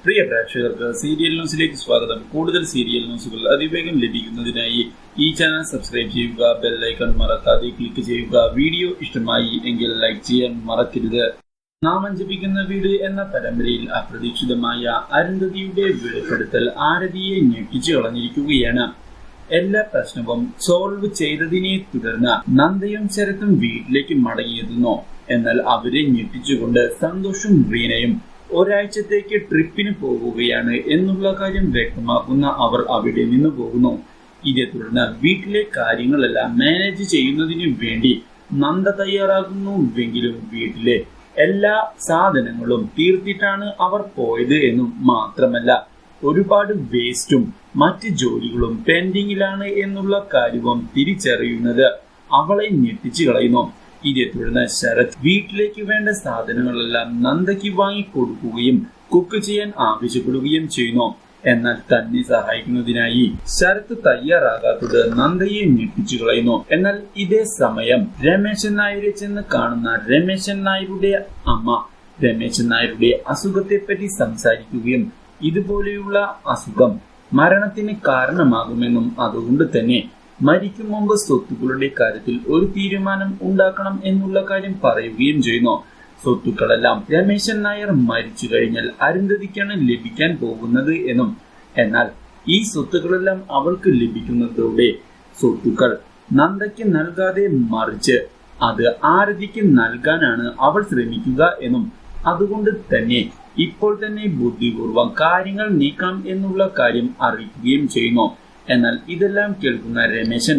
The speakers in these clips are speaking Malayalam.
പ്രിയ പ്രേക്ഷകർക്ക് സീരിയൽ ന്യൂസിലേക്ക് സ്വാഗതം. കൂടുതൽ സീരിയൽ ന്യൂസുകൾ അതിവേഗം ലഭിക്കുന്നതിനായി ഈ ചാനൽ സബ്സ്ക്രൈബ് ചെയ്യുക, ബെൽ ഐക്കൺ മറക്കാതെ ക്ലിക്ക് ചെയ്യുക. വീഡിയോ ഇഷ്ടമായി എങ്കിൽ ലൈക്ക് ചെയ്യാൻ മറക്കരുത്. നാമം ജപിക്കുന്ന വീട് എന്ന പരമ്പരയിൽ അപ്രതീക്ഷിതമായ അരുന്ധതിയുടെ വെളിപ്പെടുത്തൽ ആരതിയെ ഞെട്ടിച്ചു കളഞ്ഞിരിക്കുകയാണ്. എല്ലാ പ്രശ്നവും സോൾവ് ചെയ്തതിനെ തുടർന്ന് നന്ദയും ശരത്തും വീട്ടിലേക്ക് മടങ്ങിയെത്തുന്നു. എന്നാൽ അവരെ ഞെട്ടിച്ചുകൊണ്ട് സന്തോഷും റീനയും ഒരാഴ്ചത്തേക്ക് ട്രിപ്പിന് പോകുകയാണ് എന്നുള്ള കാര്യം വ്യക്തമാക്കുന്ന അവർ അവിടെ നിന്ന് പോകുന്നു. ഇതേ തുടർന്ന് വീട്ടിലെ കാര്യങ്ങളെല്ലാം മാനേജ് ചെയ്യുന്നതിന് വേണ്ടി നന്ദ തയ്യാറാകുന്നുവെങ്കിലും വീട്ടിലെ എല്ലാ സാധനങ്ങളും തീർത്തിട്ടാണ് അവർ പോയത് എന്നും മാത്രമല്ല ഒരുപാട് വേസ്റ്റും മറ്റ് ജോലികളും പെൻഡിങ്ങിലാണ് എന്നുള്ള കാര്യവും തിരിച്ചറിയുന്നത് അവളെ ഞെട്ടിച്ചു കളയുന്നു. ഇതേ തുടർന്ന് ശരത് വീട്ടിലേക്ക് വേണ്ട സാധനങ്ങളെല്ലാം നന്ദയ്ക്ക് വാങ്ങിക്കൊടുക്കുകയും കുക്ക് ചെയ്യാൻ ആവശ്യപ്പെടുകയും ചെയ്യുന്നു. എന്നാൽ തന്നെ സഹായിക്കുന്നതിനായി ശരത് തയ്യാറാകാത്തത് നന്ദയെ ഞെട്ടിച്ചു കളയുന്നു. എന്നാൽ ഇതേ സമയം രമേശൻ നായരെ ചെന്ന് കാണുന്ന രമേശൻ നായരുടെ അമ്മ രമേശൻ നായരുടെ അസുഖത്തെ പറ്റി സംസാരിക്കുകയും ഇതുപോലെയുള്ള അസുഖം മരണത്തിന് കാരണമാകുമെന്നും അതുകൊണ്ട് തന്നെ മരിക്കും മുമ്പ് സ്വത്തുക്കളുടെ കാര്യത്തിൽ ഒരു തീരുമാനം ഉണ്ടാക്കണം എന്നുള്ള കാര്യം പറയുകയും ചെയ്യുന്നു. സ്വത്തുക്കളെല്ലാം രമേശൻ നായർ മരിച്ചു കഴിഞ്ഞാൽ അരുന്ധതിക്കാണ് ലഭിക്കാൻ പോകുന്നത് എന്നും എന്നാൽ ഈ സ്വത്തുക്കളെല്ലാം അവൾക്ക് ലഭിക്കുന്നതോടെ സ്വത്തുക്കൾ നന്ദയ്ക്ക് നൽകാതെ മറിച്ച് അത് ആരതിക്ക് നൽകാനാണ് അവൾ ശ്രമിക്കുക എന്നും അതുകൊണ്ട് തന്നെ ഇപ്പോൾ തന്നെ ബുദ്ധിപൂർവം കാര്യങ്ങൾ നീക്കാം എന്നുള്ള കാര്യം അറിയിക്കുകയും ചെയ്യുന്നു. എന്നാൽ ഇതെല്ലാം കേൾക്കുന്ന രമേശൻ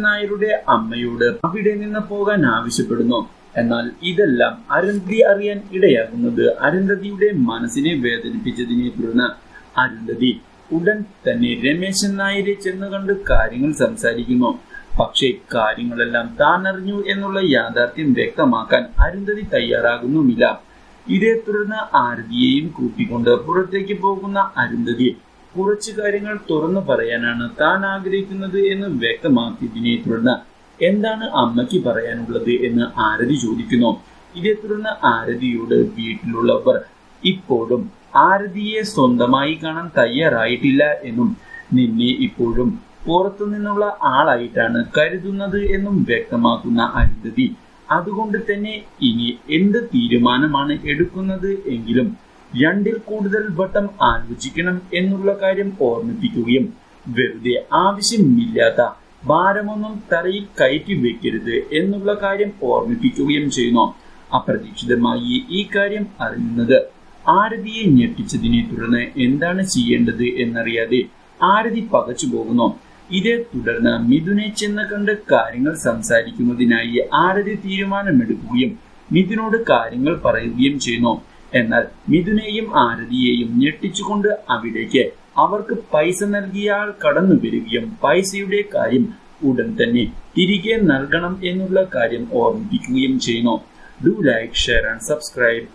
നായരുടെ അമ്മയോട് അവിടെ നിന്ന് പോകാൻ ആവശ്യപ്പെടുന്നു. എന്നാൽ ഇതെല്ലാം അരുന്ധതി അറിയാൻ ഇടയാകുന്നത് അരുന്ധതിയുടെ മനസ്സിനെ വേദനിപ്പിച്ചതിനെ തുടർന്ന് അരുന്ധതി ഉടൻ തന്നെ രമേശൻ നായരെ ചെന്ന് കണ്ട് കാര്യങ്ങൾ സംസാരിക്കുന്നു. പക്ഷേ കാര്യങ്ങളെല്ലാം താൻ അറിഞ്ഞു എന്നുള്ള യാഥാർത്ഥ്യം വ്യക്തമാക്കാൻ അരുന്ധതി തയ്യാറാകുന്നുമില്ല. ഇതേ തുടർന്ന് ആരതിയെയും കൂട്ടിക്കൊണ്ട് പുറത്തേക്ക് പോകുന്ന അരുന്ധതി കുറച്ചു കാര്യങ്ങൾ തുറന്നു പറയാനാണ് താൻ ആഗ്രഹിക്കുന്നത് എന്ന് വ്യക്തമാക്കിയതിനെ തുടർന്ന് എന്താണ് അമ്മയ്ക്ക് പറയാനുള്ളത് എന്ന് ആരതി ചോദിക്കുന്നു. ഇതേ തുടർന്ന് ആരതിയോട് വീട്ടിലുള്ളവർ ഇപ്പോഴും ആരതിയെ സ്വന്തമായി കാണാൻ തയ്യാറായിട്ടില്ല എന്നും നിന്നെ ഇപ്പോഴും പുറത്തു നിന്നുള്ള ആളായിട്ടാണ് കരുതുന്നത് എന്നും വ്യക്തമാക്കുന്ന അരുന്ധതി അതുകൊണ്ട് തന്നെ ഇനി എന്ത് തീരുമാനമാണ് എടുക്കുന്നത് എങ്കിലും രണ്ടിൽ കൂടുതൽ വട്ടം ആലോചിക്കണം എന്നുള്ള കാര്യം ഓർമ്മിപ്പിക്കുകയും വെറുതെ ആവശ്യമില്ലാത്ത ഭാരമൊന്നും തലയിൽ കയറ്റി വെക്കരുത് എന്നുള്ള കാര്യം ഓർമ്മിപ്പിക്കുകയും ചെയ്യുന്നു. അപ്രതീക്ഷിതമായി ഈ കാര്യം അറിയുന്നത് ആരതിയെ ഞെട്ടിച്ചതിനെ തുടർന്ന് എന്താണ് ചെയ്യേണ്ടത് എന്നറിയാതെ ആരതി പകച്ചു പോകുന്നു. ഇതേ തുടർന്ന് മിഥുനെ ചെന്ന് കണ്ട് കാര്യങ്ങൾ സംസാരിക്കുന്നതിനായി ആരതി തീരുമാനമെടുക്കുകയും മിഥുനോട് കാര്യങ്ങൾ പറയുകയും ചെയ്യുന്നു. എന്നാൽ മിഥുനെയും ആരതിയെയും ഞെട്ടിച്ചുകൊണ്ട് അവിടേക്ക് അവർക്ക് പൈസ നൽകിയ ആൾ കടന്നു വരികയും പൈസയുടെ കാര്യം ഉടൻ തന്നെ തിരികെ നൽകണം എന്നുള്ള കാര്യം ഓർമ്മിപ്പിക്കുകയും ചെയ്യുന്നു. Do like, share and subscribe.